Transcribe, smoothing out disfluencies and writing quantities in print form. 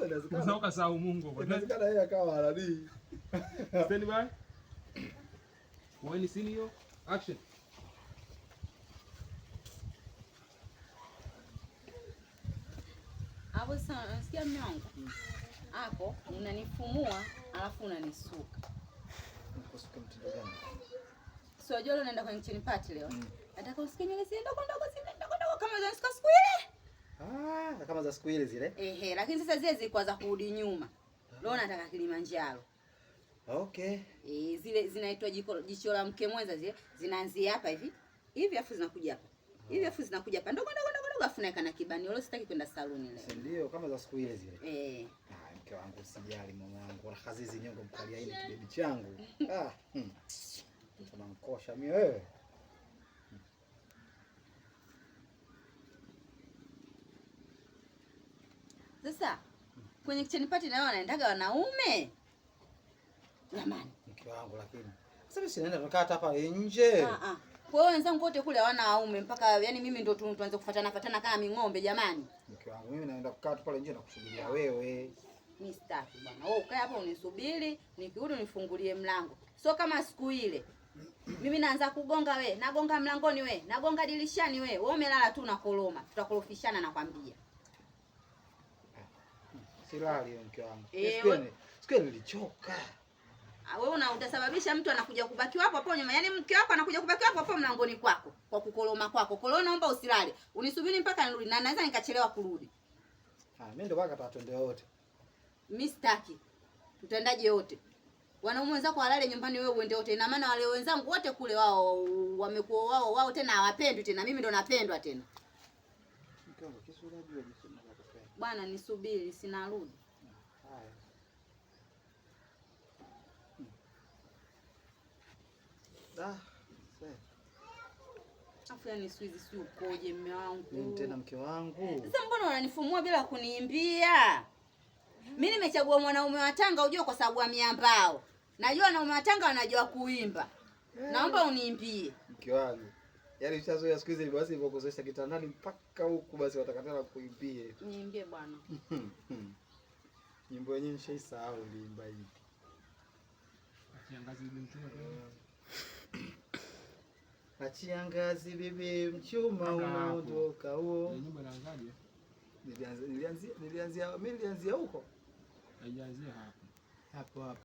Inawezekana ukasahau Mungu bwana. Inawezekana yeye akawa anadii. Stand by. When senior action. Hapo sasa nasikia mume wangu. Hapo unanifumua alafu unanisuka. Nikusuka mtindo gani? Sio jolo naenda kwenye kitchen party leo. Nataka usikie nywele zile ndogo kama za siku ile. Kama za siku ile zile. Lakini sasa zile zilikuwa za kurudi nyuma. Leo nataka Kilimanjaro. Okay. Zile zinaitwa jicho la mke mwenza zile. Zinaanzia hapa hivi. Hivi afu zinakuja hapa. Hivi afu zinakuja hapa. Ndogo afu naeka na kibani. Leo sitaki kwenda saluni leo. Ndio kama za siku ile zile. Mke wangu usijali mama wangu. Na kazizi nyongo mkalia ile kibebi changu. Tunankosha mimi wewe. Sasa kwenye kitchen party na wao wanaendaga wanaume. Jamani, mke wangu lakini. Sasa mimi sinaenda tunakaa hapa nje. Kwa hiyo wenzangu wote kule hawana waume mpaka yani mimi ndo tuanze kufuatana kama ming'ombe jamani. Mke wangu mimi naenda kukaa tu pale nje na kusubiria wewe. Mimi sitaki bwana. Wewe ukae hapa unisubiri, nikirudi unifungulie mlango. Sio kama siku ile. Mimi naanza kugonga we, nagonga mlangoni we, nagonga dirishani we. Wewe umelala tu na koloma. Tutakorofishana nakwambia. Silali mke wangu. Siku nilichoka. Wewe utasababisha mtu anakuja kubaki hapo hapo nyuma. Yaani mke wako anakuja kubaki hapo hapo mlangoni kwako kwa kukoloma kwako. Kolona naomba usilale. Unisubiri mpaka nirudi na naweza nikachelewa kurudi. Mimi ndo baka tatende wote. Mimi sitaki. Tutaendaje wote? Wanaume wenzako walale nyumbani wewe uende wote. Ina maana wale wenzangu wote kule wao wamekuwa wao tena hawapendwi tena. Mimi ndo napendwa tena. Mke wangu kisu unajua jinsi ninavyopenda. Bwana nisubiri sinarudi. Haya. Afu yani siwezi si ukoje mume wangu. Mimi tena mke wangu. Sasa mbona unanifumua bila kuniimbia? Mimi nimechagua mwanaume wa Tanga ujue kwa sababu ya miambao. Najua wanaume wa Tanga wanajua kuimba. Naomba uniimbie. Mke wangu. Yaani ushazoea siku hizi basi hivyo kuzesha kitandani mpaka huku basi watakatana kuimbie. Niimbie bwana. Nyimbo yenyewe nishaisahau uliimba hivi. Kiangazi bibi mchuma. Achiangazi bibi mchuma unaondoka huo. Nyimbo inaanzaje? Nilianzia huko. Haijaanzia hapo. Hapo.